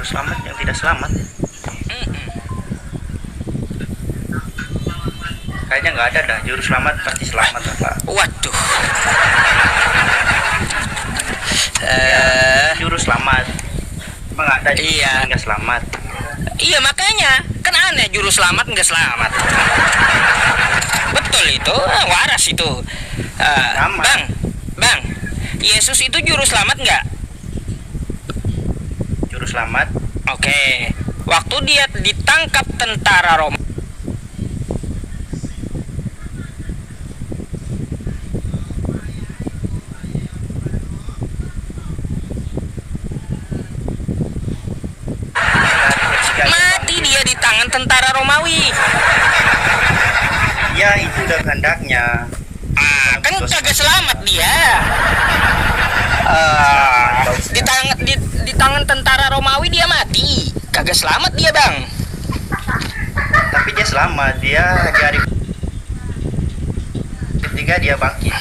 selamat yang tidak selamat. Mm-mm. Kayaknya nggak ada dah juru selamat pasti selamat lah, Pak. Waduh. Juru selamat. Emang ada juru Iya. selamat nggak selamat? Iya makanya kan aneh juru selamat nggak selamat. Betul itu, waras itu. Sama. Bang, Yesus itu juru selamat nggak? Juru selamat. Oke, waktu dia ditangkap tentara Roma. Mati dia di tangan tentara Romawi. Ya itu udah kehendaknya. Kan kagak selamat dia. Di tangan tentara Romawi dia mati. Kagak selamat dia, Bang. Tapi dia selamat. Dia di hari ketiga dia bangkit.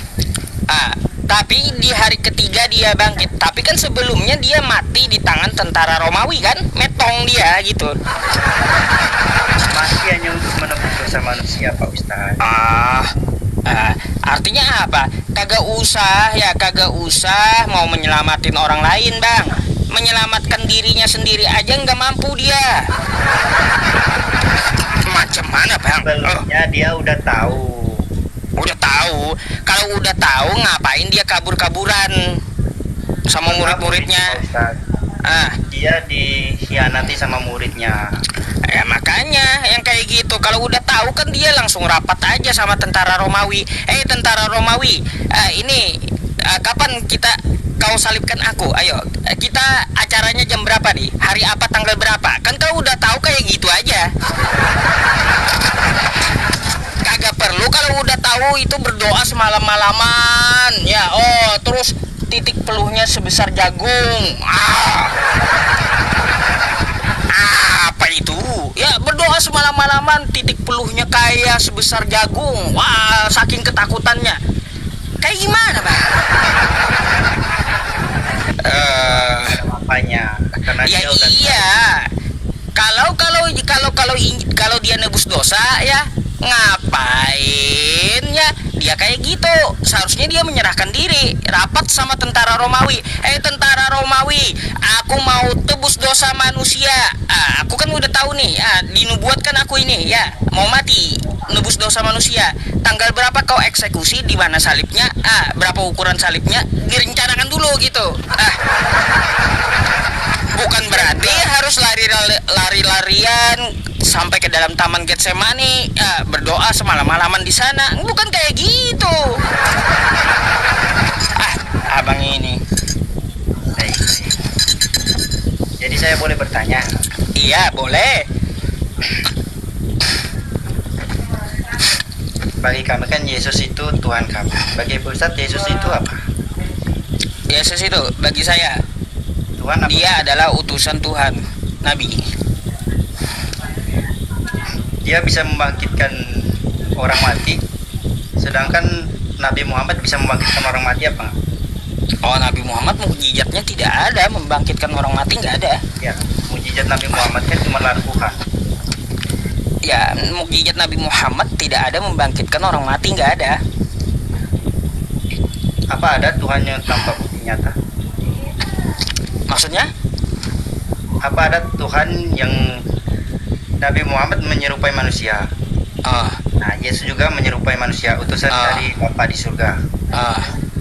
Tapi di hari ketiga dia bangkit. Tapi kan sebelumnya dia mati di tangan tentara Romawi kan, metong dia gitu. Masih hanya untuk menebus dosa manusia, Pak Ustaz. Artinya apa? Kagak usah mau menyelamatin orang lain, Bang. Menyelamatkan dirinya sendiri aja nggak mampu dia. Macam mana, Bang? Sebelumnya dia udah tahu. Udah tahu. Kalau udah tahu ngapain dia kabur-kaburan sama murid-muridnya? Ustaz. Dia dikhianati sama muridnya. Ya makanya yang kayak gitu. Kalau udah tahu kan dia langsung rapat aja sama tentara Romawi. Tentara Romawi, ini kapan kau salibkan aku? Ayo, kita acaranya jam berapa nih? Hari apa, tanggal berapa? Kan kau udah tahu kayak gitu aja. Kagak perlu kalau udah tahu itu berdoa semalam-malaman. Ya, terus titik peluhnya sebesar jagung. Apa itu? Ya berdoa semalam-malaman titik peluhnya kayak sebesar jagung. Wah, saking ketakutannya. Kayak gimana, Bang? Apanya? Karena Ya dia udah iya. Kalau dia nebus dosa ya ngapain ya dia kayak gitu. Seharusnya dia menyerahkan diri, rapat sama tentara Romawi. Tentara Romawi, aku mau tebus dosa manusia. Aku kan udah tahu nih, dinubuatkan aku ini ya mau mati nebus dosa manusia. Tanggal berapa kau eksekusi, di mana salibnya, berapa ukuran salibnya, direncanakan dulu gitu. Bukan berarti harus lari-larian sampai ke dalam taman Getsemani, berdoa semalam-malaman di sana. Bukan kayak gitu. Abang ini. baik. Jadi saya boleh bertanya? Iya, boleh. Bagi kami kan Yesus itu Tuhan kami. Bagi Ustaz, Yesus itu apa? Yesus itu bagi saya, Tuhan apa? dia adalah utusan Tuhan, Nabi. Dia bisa membangkitkan orang mati, sedangkan Nabi Muhammad bisa membangkitkan orang mati apa enggak? Nabi Muhammad mukjizatnya tidak ada, membangkitkan orang mati nggak ada. Ya, mujizat Nabi Muhammad kan cuma lakukan. Ya, mukjizat Nabi Muhammad tidak ada, membangkitkan orang mati nggak ada. Apa ada Tuhan yang tanpa bukti nyata? Maksudnya? Apa ada Tuhan yang Nabi Muhammad menyerupai manusia? Nah, Yesus juga menyerupai manusia, utusan dari Bapa di surga.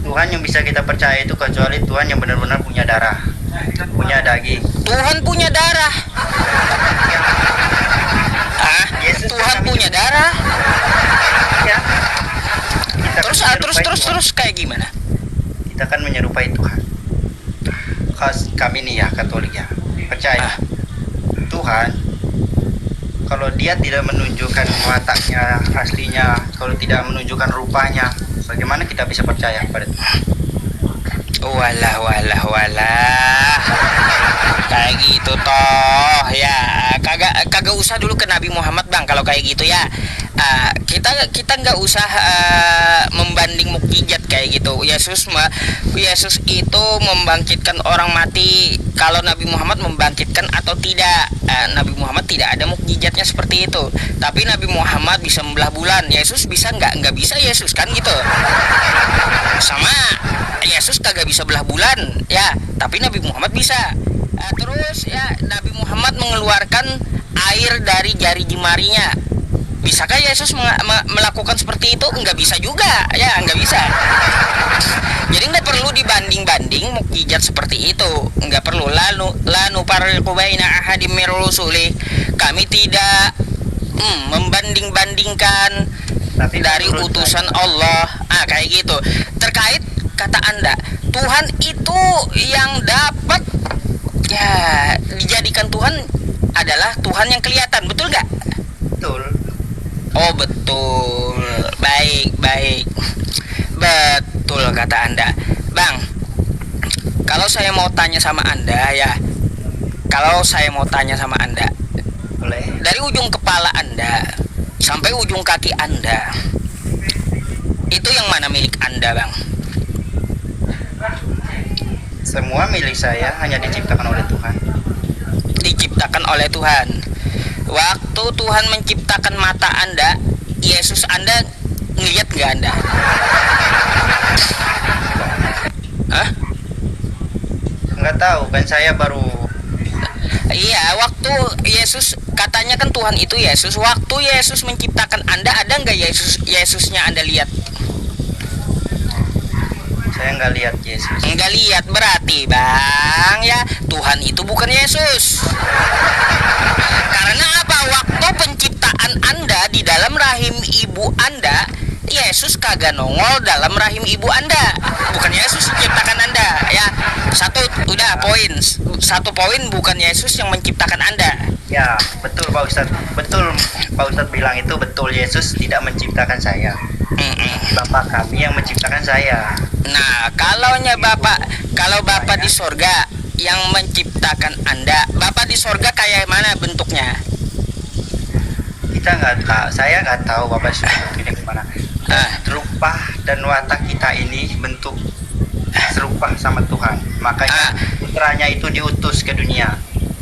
Tuhan yang bisa kita percaya itu kecuali Tuhan yang benar-benar punya darah, punya daging. Tuhan punya darah. Yesus Tuhan kami punya darah. Ya. Kita kan menyerupai Tuhan. Terus kayak gimana? Kita kan menyerupai Tuhan. Kami nih ya Katolik ya percaya Tuhan, kalau dia tidak menunjukkan wataknya aslinya, kalau tidak menunjukkan rupanya, bagaimana kita bisa percaya pada Tuhan? Walah kayak gitu toh ya. Kagak kagak usah dulu ke Nabi Muhammad bang kalau kayak gitu ya. Kita nggak usah membanding mukjizat kayak gitu. Yesus itu membangkitkan orang mati. Kalau Nabi Muhammad membangkitkan atau tidak, Nabi Muhammad tidak ada mukjizatnya seperti itu. Tapi Nabi Muhammad bisa membelah bulan. Yesus bisa nggak bisa Yesus kan gitu. Sama Yesus kagak bisa belah bulan ya, tapi Nabi Muhammad bisa. Terus ya Nabi Muhammad mengeluarkan air dari jari jemarinya. Bisakah Yesus melakukan seperti itu? Enggak bisa juga ya, enggak bisa. Jadi enggak perlu dibanding-banding mukjizat seperti itu. Enggak perlu. Lanu farriqu baina ahadim mir rusuli. Kami tidak membanding-bandingkan dari utusan Allah. Kayak gitu. Terkait kata Anda, Tuhan itu yang dapat ya dijadikan Tuhan adalah Tuhan yang kelihatan, betul nggak? Betul. Oh betul, baik, betul kata Anda, Bang. Kalau saya mau tanya sama Anda ya, Boleh. dari ujung kepala Anda sampai ujung kaki Anda, itu yang mana milik Anda, Bang? Semua milik saya, hanya diciptakan oleh Tuhan. Diciptakan oleh Tuhan. Waktu Tuhan menciptakan mata Anda, Yesus Anda ngeliat nggak Anda? Hah? Nggak tahu kan, saya baru. Iya, waktu Yesus, katanya kan Tuhan itu Yesus. Waktu Yesus menciptakan Anda, ada nggak Yesusnya Anda lihat? Saya nggak lihat Yesus. Nggak lihat, berarti Bang ya Tuhan itu bukan Yesus. Karena apa? Waktu penciptaan Anda di dalam rahim ibu Anda, Yesus kagak nongol dalam rahim ibu Anda. Bukan Yesus menciptakan Anda ya. Satu poin bukan Yesus yang menciptakan Anda. Ya, betul Pak Ustadz. Betul Pak Ustadz bilang itu betul, Yesus tidak menciptakan saya. Bapak kami yang menciptakan saya. Nah, kalau Bapak di sorga yang menciptakan Anda, Bapak di sorga kayak mana bentuknya? Kita nggak tahu, saya nggak tahu Bapak sudah bentuknya gimana. Rupa dan watak kita ini bentuk serupa sama Tuhan. Makanya putranya itu diutus ke dunia.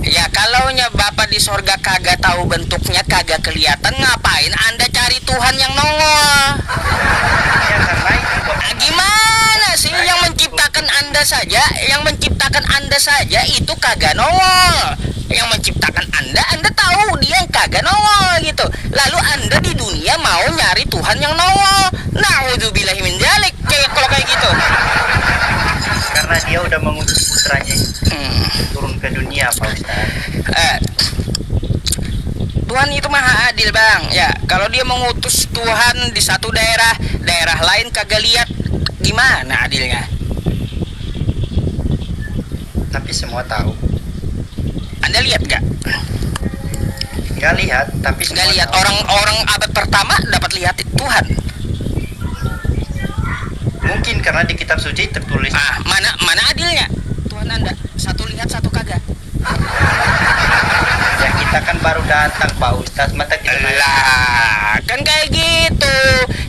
Ya, kalaunya Bapak di sorga kagak tahu bentuknya, kagak kelihatan, ngapain Anda cari Tuhan yang nongol? Ya karena itu Bapak. Gimana sih yang menciptakan Anda saja itu kagak nongol. Yang menciptakan Anda tahu dia kagak nongol gitu. Lalu Anda di dunia mau nyari Tuhan yang nongol. Na'udzubillahi min dzalik kalau kayak gitu. Karena dia udah mengutus putranya turun ke dunia Pak Ustadz. Tuhan itu maha adil Bang ya. Kalau dia mengutus Tuhan di satu daerah lain kagak lihat, gimana adilnya? Tapi semua tahu. Anda lihat gak? Nggak lihat, tapi semua Nggak lihat. tahu. Orang abad pertama dapat lihat Tuhan. Mungkin karena di kitab suci tertulis. Mana adilnya? Tuhan Anda satu lihat satu kagak. Ya kita kan baru datang Pak Ustadz, mata kita Lah, kan kayak gitu.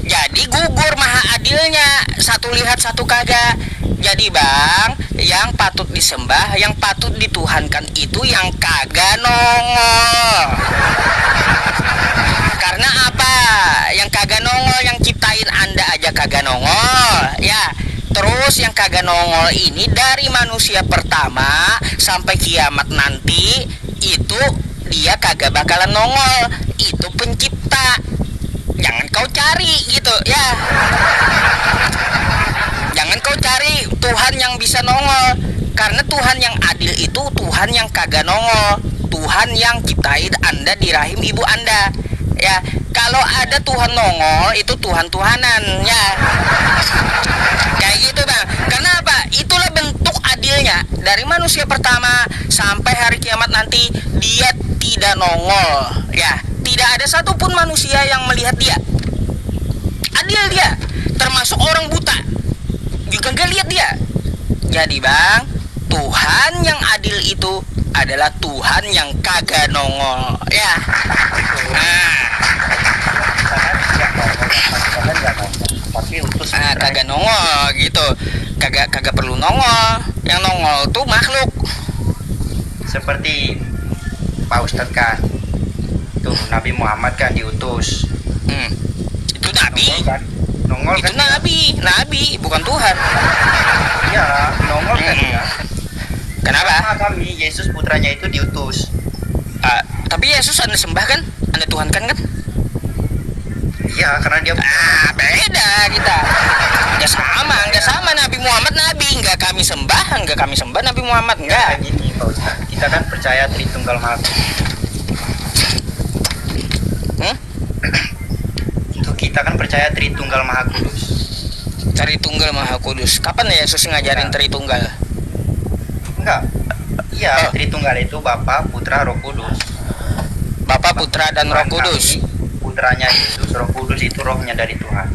Jadi gugur maha adilnya, satu lihat satu kagak. Jadi Bang, yang patut disembah, yang patut dituhankan itu yang kagak nongol. Karena apa? Yang kagak nongol, yang ciptain Anda aja kagak nongol ya. Terus yang kagak nongol ini dari manusia pertama sampai kiamat nanti, itu dia kagak bakalan nongol. Itu pencipta. Jangan kau cari gitu ya. Jangan kau cari Tuhan yang bisa nongol. Karena Tuhan yang adil itu Tuhan yang kagak nongol. Tuhan yang ciptain Anda di rahim ibu Anda ya. Kalau ada Tuhan nongol, itu Tuhan-Tuhanan ya. Kayak gitu Bang. Karena apa? Itulah bentuk adilnya. Dari manusia pertama sampai hari kiamat nanti, dia tidak nongol ya. Tidak ada satupun manusia yang melihat dia. Adil dia. Termasuk orang buta juga gak lihat dia. Jadi Bang, Tuhan yang adil itu adalah Tuhan yang kagak nongol ya. Nah, tapi utus kagak nongol gitu, kagak perlu nongol. Yang nongol tuh makhluk. Seperti Pak Ustadz kan, tuh Nabi Muhammad kan diutus. Itu nabi. Nongol Itu kan nabi bukan Tuhan. Iya, nongol kan ya. Kenapa? Sama kami, Yesus putranya itu diutus. Tapi Yesus Anda sembah kan? Anda Tuhan kan? Iya, karena dia Beda kita. Nggak sama Nabi Muhammad nabi, nggak kami sembah Nabi Muhammad enggak. Gini Pak Ustadz, kita kan percaya Tritunggal Maha Kudus. Untuk kita kan percaya Tritunggal Maha Kudus. Tritunggal Maha Kudus. Kapan ya Yesus ngajarin Tritunggal? Enggak. Iya, Tritunggal itu Bapa, Putra, Roh Kudus. Bapa, Putra, dan Roh Kudus. Putranya Yesus, Roh Kudus itu rohnya dari Tuhan.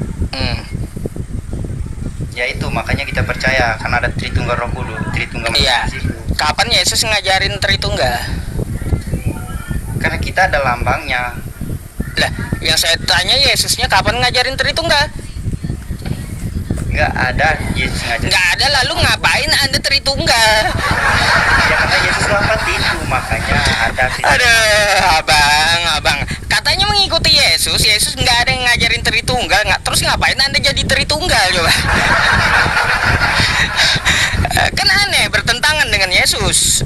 Ya itu makanya kita percaya karena ada Tritunggal Roh Kudus, Tritunggal Maha Iya. Kudus itu. Kapan Yesus ngajarin Tritunggal? Karena kita ada lambangnya. Lah, yang saya tanya Yesusnya kapan ngajarin Tritunggal? Enggak ada Yesus ngajarin. Nggak ada, lalu ngapain Anda Tritunggal? Ya karena Yesus wafat itu makanya ada. Aduh, abang. Katanya mengikuti Yesus nggak ada yang ngajarin Tritunggal, terus ngapain Anda jadi Tritunggal coba? Kan aneh, bertentangan dengan Yesus.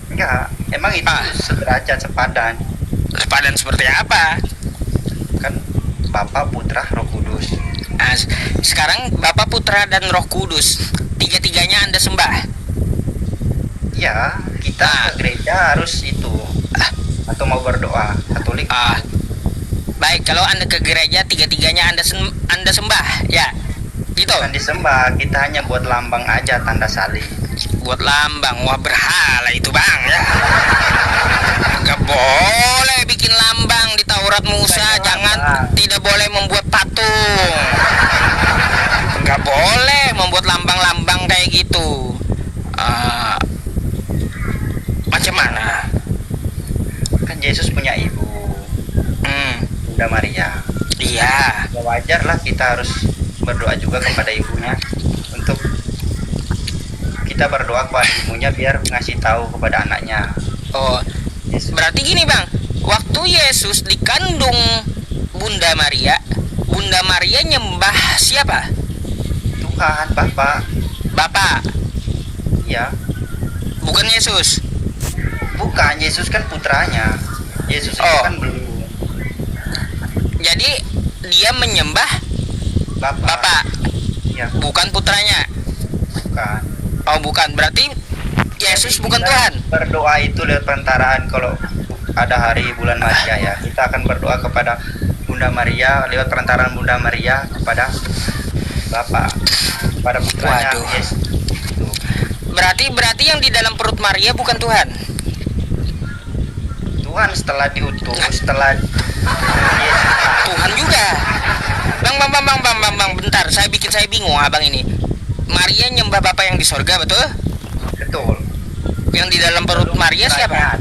Enggak, emang itu sederajat sepadan. Sepadan seperti apa? Kan Bapa, Putra, Roh Kudus. Nah, sekarang Bapa, Putra, dan Roh Kudus, tiga-tiganya Anda sembah. Ya, kita ke gereja harus itu. Atau mau berdoa Katolik. Baik, kalau Anda ke gereja tiga-tiganya Anda sembah, ya. Itu. Bukan disembah, kita hanya buat lambang aja, tanda salib. Buat lambang, wah berhala itu bang ya. Gak boleh bikin lambang di Taurat Musa, tidak boleh membuat patung. Gak boleh membuat lambang-lambang kayak gitu. Macam mana? Kan Yesus punya ibu, Bunda Maria. Iya. Ya wajar lah kita harus berdoa juga kepada ibunya untuk kita berdoa kepada ibunya biar ngasih tahu kepada anaknya. Oh, berarti gini bang, waktu Yesus dikandung Bunda Maria nyembah siapa? Tuhan, Bapak. Iya. Bukan Yesus. Bukan, Yesus kan putranya. Yesus itu kan belum. Jadi dia menyembah Bapak. Iya. Bukan putranya. Bukan. Oh bukan, berarti Yesus bukan Kita Tuhan. Berdoa itu lewat perantaraan kalau ada hari bulan Maria ya. Kita akan berdoa kepada Bunda Maria lewat perantaraan Bunda Maria kepada Bapak, kepada putranya. Waduh. Yesus. Berarti yang di dalam perut Maria bukan Tuhan. Tuhan setelah diutus, setelah Yesus. Tuhan juga. Bang, bentar, saya bingung abang ini. Maria nyembah Bapa yang di sorga, betul? Betul. Yang di dalam perut Maria siapa?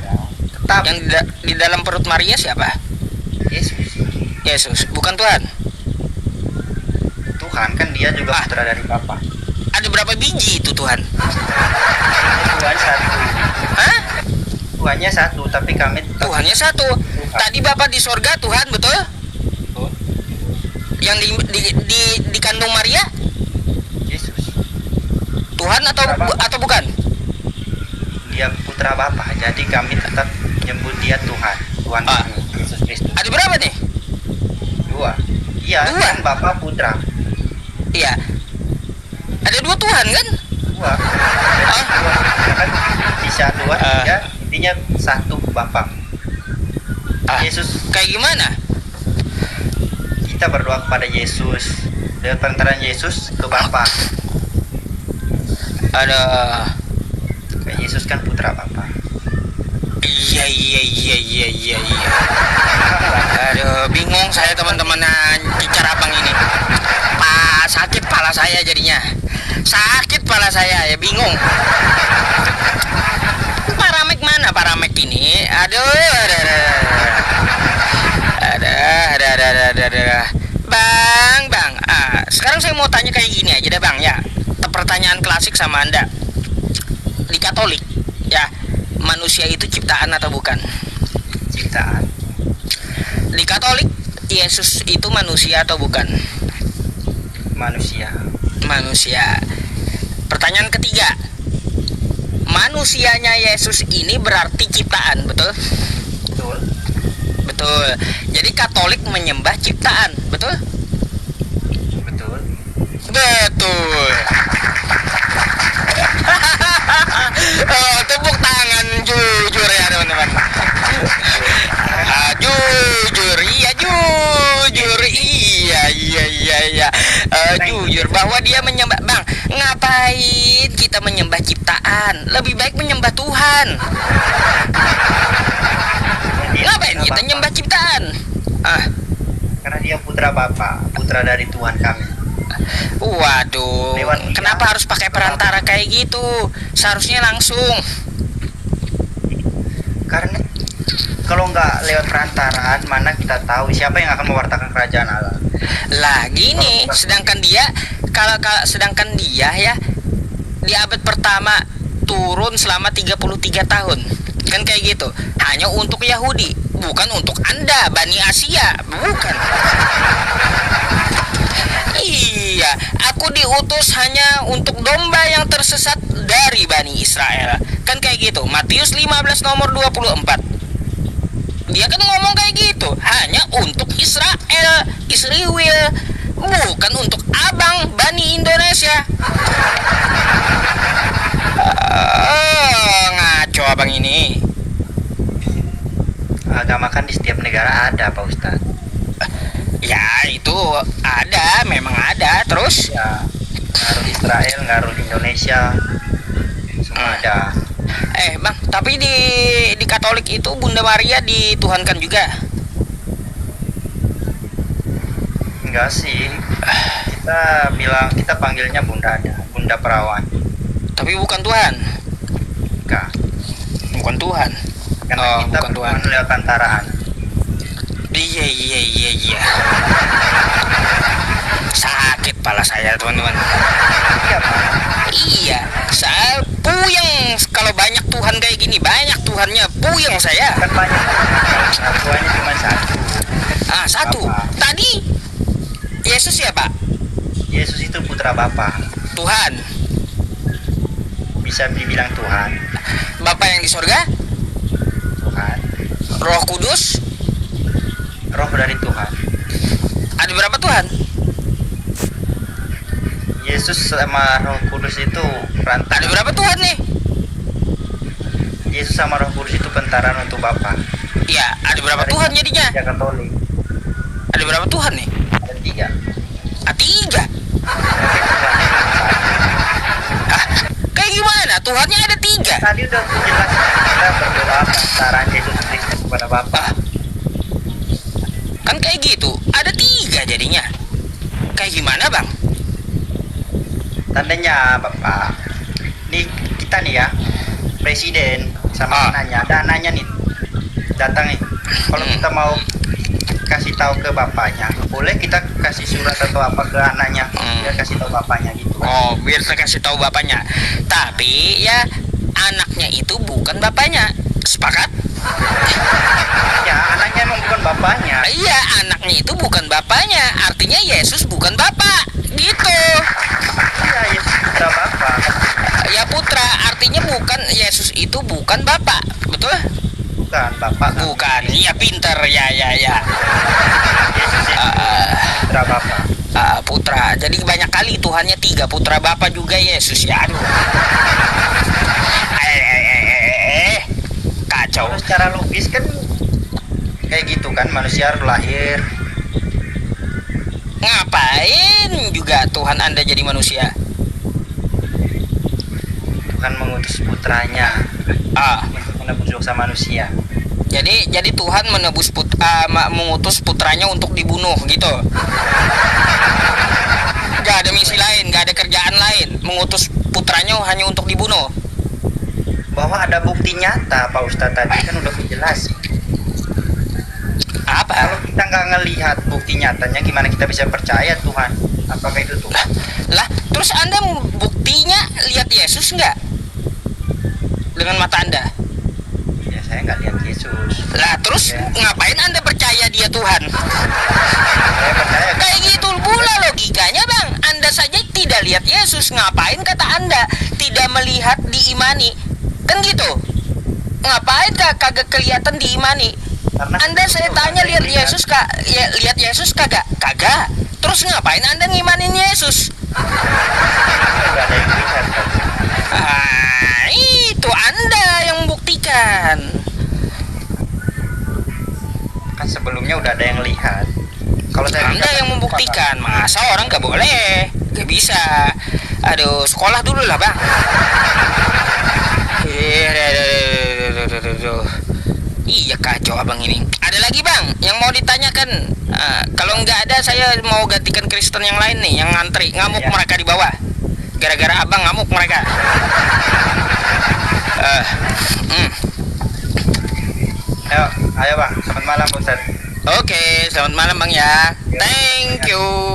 Tetap Yang di dalam perut Maria siapa? Yesus, bukan Tuhan. Tuhan kan dia juga putra dari Bapa. Ada berapa biji itu Tuhan? Tuhan satu. Hah? Tuhannya satu, tapi kami Tuhannya satu. Tadi Bapa di sorga Tuhan, betul? Yang dikandung Maria Yesus. Tuhan atau bukan? Dia putra Bapa, jadi kami tetap menyebut dia Tuhan kami, Yesus Kristus. Ada berapa nih? Dua. Iya, Dua? kan Bapa Putra. Iya. Ada dua Tuhan kan? Dua. Kan bisa dua, tiga, intinya satu Bapa. Yesus. Kayak gimana? Kita berdoa kepada Yesus lewat perantaraan Yesus ke Bapa. Ada. Yesus kan putra Bapa. Iya. Aduh, bingung saya teman-teman cicar abang ini. Sakit pala saya jadinya. Sakit pala saya ya, bingung. Paramek mana? Aduh, ada. Bang. Sekarang saya mau tanya kayak gini aja deh bang ya. Pertanyaan klasik sama anda. Di Katolik, ya, manusia itu ciptaan atau bukan? Ciptaan. Di Katolik, Yesus itu manusia atau bukan? Manusia. Manusia. Pertanyaan ketiga, manusianya Yesus ini berarti ciptaan, betul? Betul. Betul. Jadi Katolik menyembah ciptaan, betul? Betul. Betul. Tepuk tangan jujur ya teman-teman. Jujur, iya jujur, iya. Jujur bahwa dia menyembah. Bang, ngapain kita menyembah ciptaan? Lebih baik menyembah Tuhan. Ngapain kita nyembah ciptaan? Karena dia putra Bapa, putra dari Tuhan kami. Waduh, kenapa harus pakai perantara kayak gitu? Seharusnya langsung. Karena kalau nggak lewat perantaraan, mana kita tahu siapa yang akan mewartakan kerajaan Allah? Lah gini, sedangkan dia sedangkan dia ya di abad pertama turun selama 33 tahun. Kan kayak gitu. Hanya untuk Yahudi, bukan untuk Anda, Bani Asia, bukan. Iya, aku diutus hanya untuk domba yang tersesat dari Bani Israel. Kan kayak gitu. Matius 15 nomor 24. Dia kan ngomong kayak gitu, hanya untuk Israel, bukan untuk abang Bani Indonesia. Ngaco abang ini. Agama kan di setiap negara ada, Pak Ustadz. Ya itu ada, memang ada. Terus Ya, ngaruh Israel, ngaruh Indonesia, semua ada. Bang, tapi di Katolik itu Bunda Maria dituhankan juga? Enggak sih. Kita panggilnya Bunda Perawan. Tapi bukan Tuhan. Enggak. Bukan Tuhan. Karena kita bukan Tuhan. lewat antaraan. Iya. Sakit pala saya, teman-teman. Iya, Pak. Iya, saya puyeng kalau banyak Tuhan kayak gini. Banyak Tuhannya, puyeng saya. Kan banyak. Tuhannya cuma satu. Satu. Bapa. Tadi Yesus ya, Pak? Yesus itu putra Bapa. Tuhan. Bisa dibilang Tuhan. Bapa yang di sorga? Tuhan. Roh Kudus? Roh dari Tuhan. Ada berapa Tuhan? Yesus sama Roh Kudus itu perantara. Ada berapa Tuhan nih? Yesus sama Roh Kudus itu pentaraan untuk Bapa. Ya, ada berapa Tuhan jadinya? Tiga Katolik. Ada berapa Tuhan nih? Ada tiga. Tiga. Kayak gimana? Tuhannya ada tiga. Tadi udah jelas kita berdoa pentaraan Yesus Kristus kepada Bapa. Kan kayak gitu. Ada tiga jadinya. Kayak gimana bang? Tandanya Bapak. Nih kita nih ya, presiden sama anaknya. Ada anaknya nih datang nih. Kalau kita mau kasih tahu ke bapaknya, boleh kita kasih surat atau apa ke anaknya, biar kasih tahu bapaknya gitu. Biar saya kasih tahu bapaknya. Tapi ya anaknya itu bukan bapaknya. Sepakat? Ya, anaknya emang bukan bapaknya. Iya, anaknya itu bukan bapaknya. Artinya Yesus bukan bapak. Gitu. Iya, Yesus putra Bapa. Ya putra, artinya bukan, Yesus itu bukan bapak. Betul? Bukan Bapak. Bukan. Iya pinter. Ya. Yesus itu putra Bapa. Putra. Jadi banyak kali Tuhannya tiga. Putra Bapa juga Yesus ya. Aduh. Kacau. Kalau secara logis kan kayak gitu kan, manusia harus lahir. Ngapain juga Tuhan Anda jadi manusia? Tuhan mengutus putranya untuk menebus dosa manusia. Jadi Tuhan mengutus putranya untuk dibunuh gitu. Gak ada misi lain, gak ada kerjaan lain. Mengutus putranya hanya untuk dibunuh. bahwa ada bukti nyata Pak Ustadz tadi kan udah menjelaskan. Apa? Kalau kita nggak ngelihat bukti nyatanya, gimana kita bisa percaya Tuhan? Apakah itu Tuhan? Lah, terus Anda buktinya lihat Yesus nggak? Dengan mata Anda? Ya saya nggak lihat Yesus. Lah, terus Ya. ngapain Anda percaya dia Tuhan? Saya percaya. Kayak gitu pula logikanya, Bang. Anda saja tidak lihat Yesus, ngapain kata Anda tidak melihat diimani? Kan gitu. Ngapain kagak kelihatan diimani? Karena Anda saya tanya lihat Yesus kak, ya, lihat Yesus kagak? Kagak. Terus ngapain Anda ngimanin Yesus? nggak ada yang lihat. Itu Anda yang buktikan. Kan sebelumnya udah ada yang lihat. Kalau saya Anda yang membuktikan, masa orang gak boleh? Gak bisa. Aduh, sekolah dulu lah, Bang. Iya, kacau abang ini. Ada lagi, Bang, yang mau ditanyakan? Kalau nggak ada, saya mau gantikan Kristen yang lain nih, yang ngantri. Ngamuk Iya. mereka di bawah. Gara-gara abang ngamuk mereka. Ayo Bang, selamat malam Ustaz. Oke, selamat malam, Bang ya. Thank you.